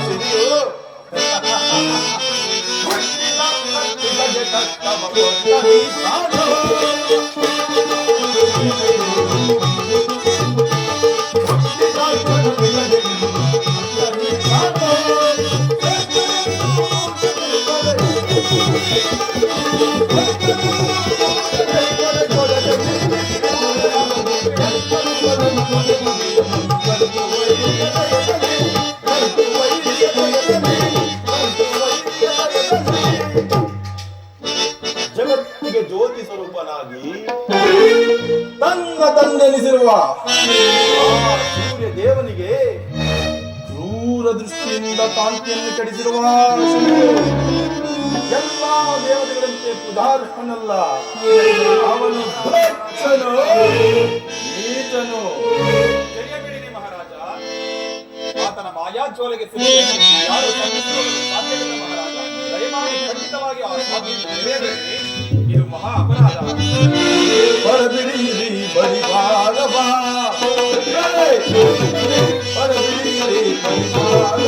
ಸಿರಿಯು ಜಗತ್ತಿಗೆ ಜ್ಯೋತಿ ಸ್ವರೂಪನಾಗಿ ತನ್ನ ತಂದೆನಿಸಿರುವ ಸೂರ್ಯ ದೇವನಿಗೆ ಕ್ರೂರ ದೃಷ್ಟಿಯಿಂದ ಕಾಂತಿಯನ್ನು ಕೆಡಿಸಿರುವ ಎಲ್ಲಾ ದೇವತೆಗಳಂತೆ ಪುದಾರ್ಹನಲ್ಲ. ಅವನು ದುಷ್ಟನು, ನೀಚನು. ಮಹಾರಾಜ, ಆತನ ಮಾಯಾಜ್ವಾಲೆಗೆ ಯಾರು ಸಾಧ್ಯವಿಲ್ಲ ಮಹಾರಾಜ. ದಯಮಾಡಿ ಖಂಡಿತವಾಗಿ ಆ ಸಾಧ್ಯತೆ ನೆರವೇರಲಿ. ಇದು ಮಹಾ ಅಪರಾಧ. ಬರಬಿಡಿರಿ ಬರಿಬಾರವ, ಬರಬಿಡಿರಿ ಬರಿಬಾರವ.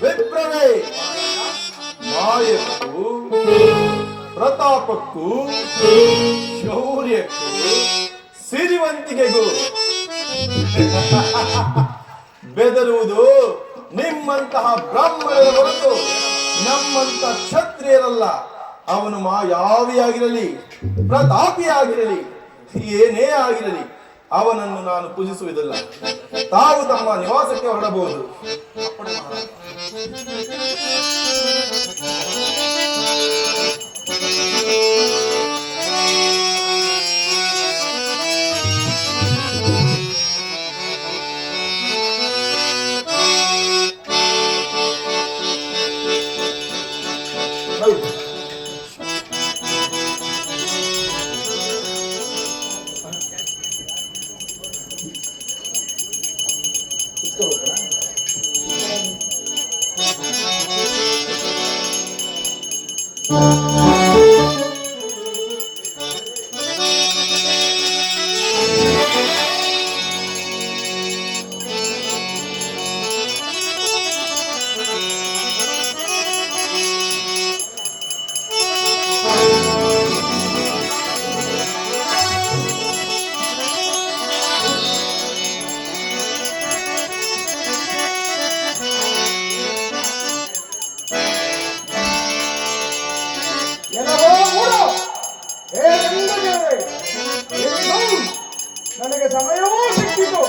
ವಿಪ್ರವೇ, ಮಾಯಕ್ಕೂ ಪ್ರತಾಪಕ್ಕೂ ಶೌರ್ಯಕ್ಕೂ ಸಿರಿವಂತಿಕೆಗೂ ಬೆದರುವುದು ನಿಮ್ಮಂತಹ ಬ್ರಾಹ್ಮಣರ ಹೊರತು ನಮ್ಮಂತ ಕ್ಷತ್ರಿಯರಲ್ಲ. ಅವನು ಮಾಯಾವಿಯಾಗಿರಲಿ, ಪ್ರತಾಪಿಯಾಗಿರಲಿ, ಏನೇ ಆಗಿರಲಿ, ಅವನನ್ನು ನಾನು ಪೂಜಿಸುವುದಿಲ್ಲ. ತಾವು ತಮ್ಮ ನಿವಾಸಕ್ಕೆ ಹೊರಡಬಹುದು. ನನಗೆ ಸಮಯವೂ ಸಿಕ್ಕಿತು.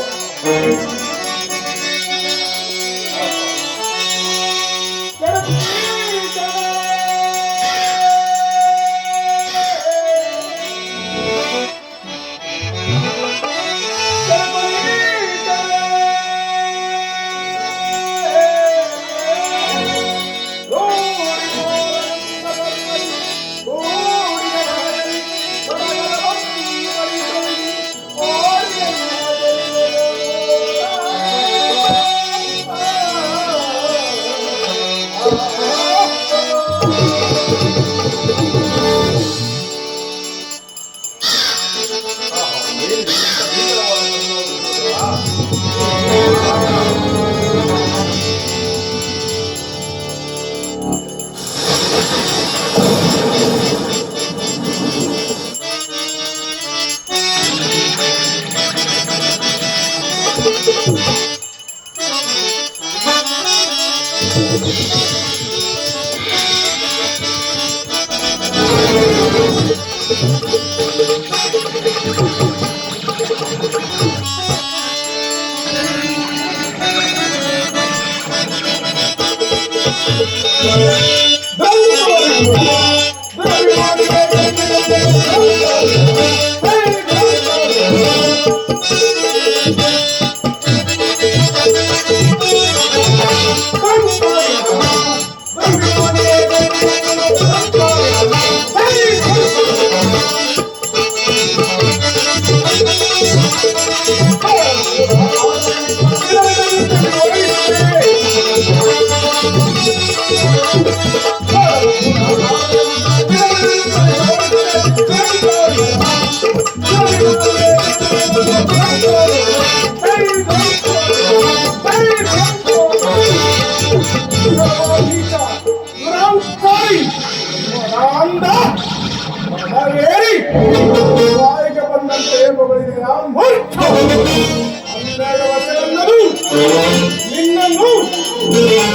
ನಿನ್ನನ್ನು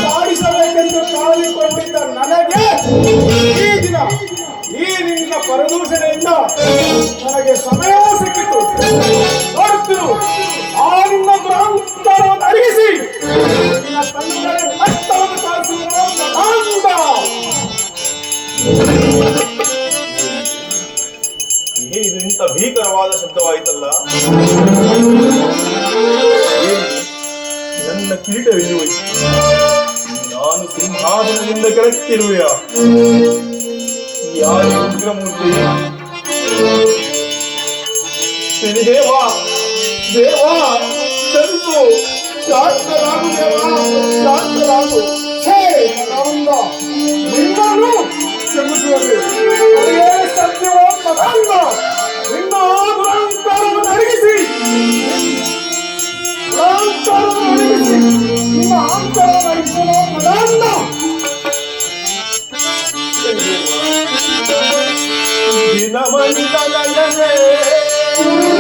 ಸಾಧಿಸಬೇಕೆಂದು ಕಾಲಿಕೊಂಡಿದ್ದ ನನಗೆ ಈ ದಿನ ಈ ನಿನ್ನ ಪರದೂಷಣೆಯಿಂದ ನನಗೆ ಸಮಯ ಸಿಕ್ಕಿತು. ನೋಡುತ್ತಿರು, ಆ ನಿನ್ನ ದುರಂತರವನ್ನು ಅರಿಗಿಸಿ ನಿನ್ನ ತಂದೆಯ ರಕ್ತವನ್ನು ಕಾಯಿಸುವ ಆನಂದ. ಏನಿದು ಇಂಥ ಭೀಕರವಾದ ಶಬ್ದವಾಯಿತಲ್ಲ? ಏನು? ನನ್ನ ಕಿರೀಟವೆಲ್ಲಿ ಹೋಯಿತು? ನಾನು ಸಿಂಹಾಸನದಿಂದ ಕೆಳಕ್ಕಿರುವೆಯ? ಯಾರು ಉಗ್ರಮೂರ್ತಿ? ದೇವಾ ದೇವಾ ಚಂದು, ಶಾಂತರಾಗು ದೇವಾ, ಶಾಂತರಾಗು. ಛೇ ಆನಂದ, ನಿನ್ನನ್ನು ಕ್ಷಮಿಸುವಲ್ಲಿ ಅದೇ ಸತ್ಯವೋ ಮದಾಂಧ. ನಿನ್ನ ದುರಂತರವನ್ನು ಅಡಗಿಸಿ ನಿಮ್ಮ ಅಂತರವನ್ನು ಅಡಗಿಸಲು ಮದಾಂಧ. ದಿನವಂತನಲ್ಲವೇ